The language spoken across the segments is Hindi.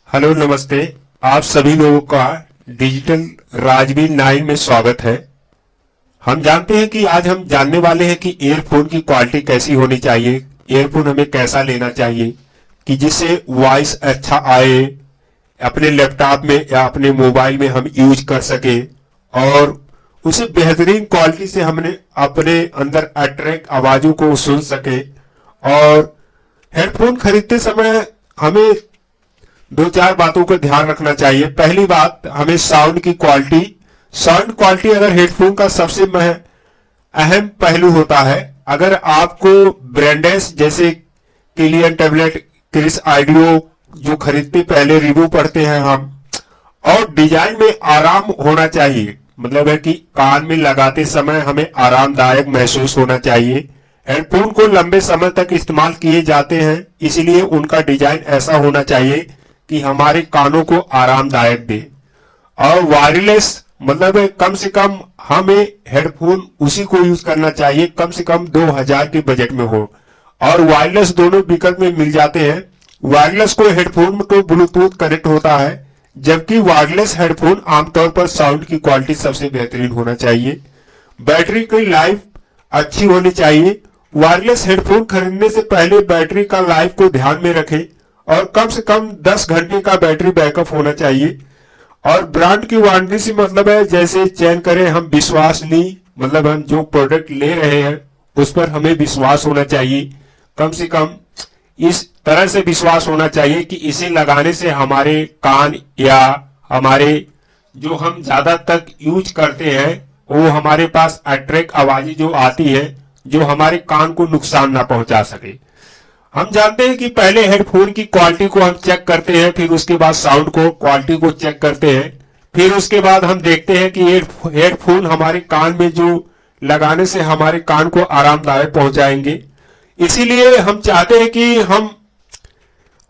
हेलो नमस्ते। आप सभी लोगों का डिजिटल राजवीर 9 में स्वागत है। हम जानते हैं कि आज हम जानने वाले हैं कि ईयरफोन की क्वालिटी कैसी होनी चाहिए, ईयरफोन हमें कैसा लेना चाहिए कि जिससे वॉइस अच्छा आए, अपने लैपटॉप में या अपने मोबाइल में हम यूज कर सके और उसे बेहतरीन क्वालिटी से हमने अपने अंदर अट्रैक्ट आवाजों को सुन सके। और हेडफोन खरीदते समय हमें दो चार बातों का ध्यान रखना चाहिए। पहली बात, हमें साउंड क्वालिटी अगर हेडफोन का सबसे अहम पहलू होता है। अगर आपको ब्रांडेस जैसे किलियन टेबलेट, क्रिस ऑडियो जो खरीदते पहले रिव्यू पढ़ते हैं हम, और डिजाइन में आराम होना चाहिए, मतलब है कि कान में लगाते समय हमें आरामदायक महसूस होना चाहिए। हेडफोन को लंबे समय तक इस्तेमाल किए जाते हैं, इसलिए उनका डिजाइन ऐसा होना चाहिए कि हमारे कानों को आरामदायक दे। और वायरलेस मतलब है कम से कम हमें हेडफोन उसी को यूज करना चाहिए कम से कम 2000 के बजट में हो। और वायरलेस दोनों विकल्प में मिल जाते हैं। वायरलेस को हेडफोन में तो ब्लूटूथ कनेक्ट होता है, जबकि वायरलेस हेडफोन आमतौर पर साउंड की क्वालिटी सबसे बेहतरीन होना चाहिए। बैटरी की लाइफ अच्छी होनी चाहिए। वायरलेस हेडफोन खरीदने से पहले बैटरी का लाइफ को ध्यान में रखें और कम से कम 10 घंटे का बैटरी बैकअप होना चाहिए। और ब्रांड की वारंटी से मतलब है जैसे चयन करें हम विश्वसनीय, मतलब हम जो प्रोडक्ट ले रहे हैं उस पर हमें विश्वास होना चाहिए। कम से कम इस तरह से विश्वास होना चाहिए कि इसे लगाने से हमारे कान या हमारे जो हम ज्यादा तक यूज करते हैं वो हमारे पास अट्रैक्ट आवाजें जो आती है जो हमारे कान को नुकसान ना पहुंचा सके। हम जानते हैं कि पहले हेडफोन की क्वालिटी को हम चेक करते हैं, फिर उसके बाद साउंड को क्वालिटी को चेक करते हैं, फिर उसके बाद हम देखते हैं कि हेडफोन हमारे कान में जो लगाने से हमारे कान को आरामदायक पहुंचाएंगे। इसीलिए हम चाहते हैं कि हम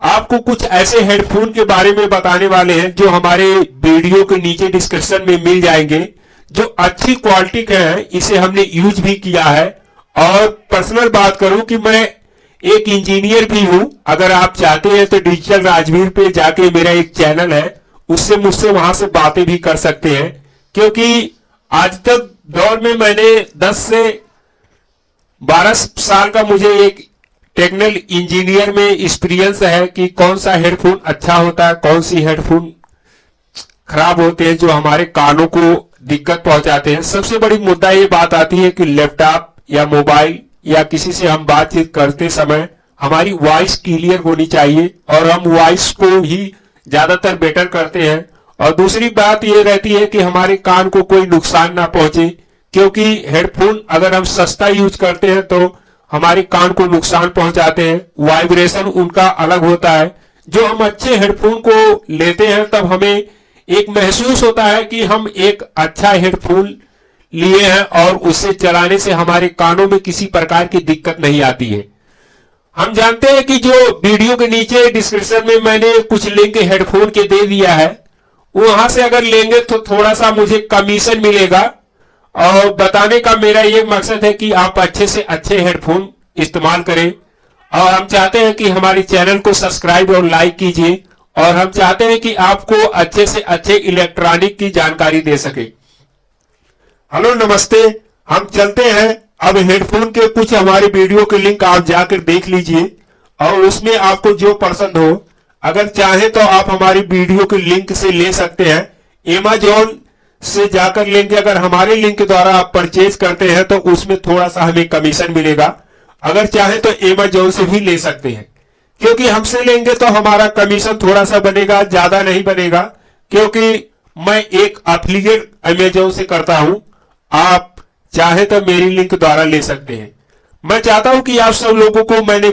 आपको कुछ ऐसे हेडफोन के बारे में बताने वाले हैं जो हमारे वीडियो के नीचे डिस्क्रिप्शन में मिल जाएंगे, जो अच्छी क्वालिटी के हैं। इसे हमने यूज भी किया है। और पर्सनल बात करूं कि मैं एक इंजीनियर भी हूं। अगर आप चाहते हैं तो डिजिटल राजवीर पे जाके मेरा एक चैनल है, उससे मुझसे वहां से बातें भी कर सकते हैं, क्योंकि आज तक दौर में मैंने 10 से 12 साल का मुझे एक टेक्निकल इंजीनियर में एक्सपीरियंस है कि कौन सा हेडफोन अच्छा होता है, कौन सी हेडफोन खराब होते हैं जो हमारे कानों को दिक्कत पहुंचाते हैं। सबसे बड़ी मुद्दा ये बात आती है कि लैपटॉप या मोबाइल या किसी से हम बातचीत करते समय हमारी वॉइस क्लियर होनी चाहिए और हम वॉइस को ही ज्यादातर बेटर करते हैं। और दूसरी बात ये रहती है कि हमारे कान को कोई नुकसान ना पहुंचे, क्योंकि हेडफोन अगर हम सस्ता यूज करते हैं तो हमारे कान को नुकसान पहुंचाते हैं। वाइब्रेशन उनका अलग होता है। जो हम अच्छे हेडफोन को लेते हैं तब हमें एक महसूस होता है कि हम एक अच्छा हेडफोन लिए हैं और उसे चलाने से हमारे कानों में किसी प्रकार की दिक्कत नहीं आती है। हम जानते हैं कि जो वीडियो के नीचे डिस्क्रिप्शन में मैंने कुछ लिंक हेडफोन के दे दिया है, वहां से अगर लेंगे तो थोड़ा सा मुझे कमीशन मिलेगा। और बताने का मेरा ये मकसद है कि आप अच्छे से अच्छे हेडफोन इस्तेमाल करें। और हम चाहते हैं कि हमारे चैनल को सब्सक्राइब और लाइक कीजिए। और हम चाहते हैं कि आपको अच्छे से अच्छे इलेक्ट्रॉनिक की जानकारी दे सके। हेलो नमस्ते। हम चलते हैं अब हेडफोन के कुछ हमारे वीडियो के लिंक आप जाकर देख लीजिए और उसमें आपको जो पसंद हो, अगर चाहे तो आप हमारी वीडियो के लिंक से ले सकते हैं। Amazon से जाकर लेंगे, अगर हमारे लिंक के द्वारा आप परचेज करते हैं तो उसमें थोड़ा सा हमें कमीशन मिलेगा। अगर चाहे तो Amazon से भी ले सकते हैं, क्योंकि हमसे लेंगे तो हमारा कमीशन थोड़ा सा बनेगा, ज्यादा नहीं बनेगा, क्योंकि मैं एक एफिलिएट Amazon से करता हूं। आप चाहे तो मेरी लिंक द्वारा ले सकते हैं। मैं चाहता हूं कि आप सब लोगों को मैंने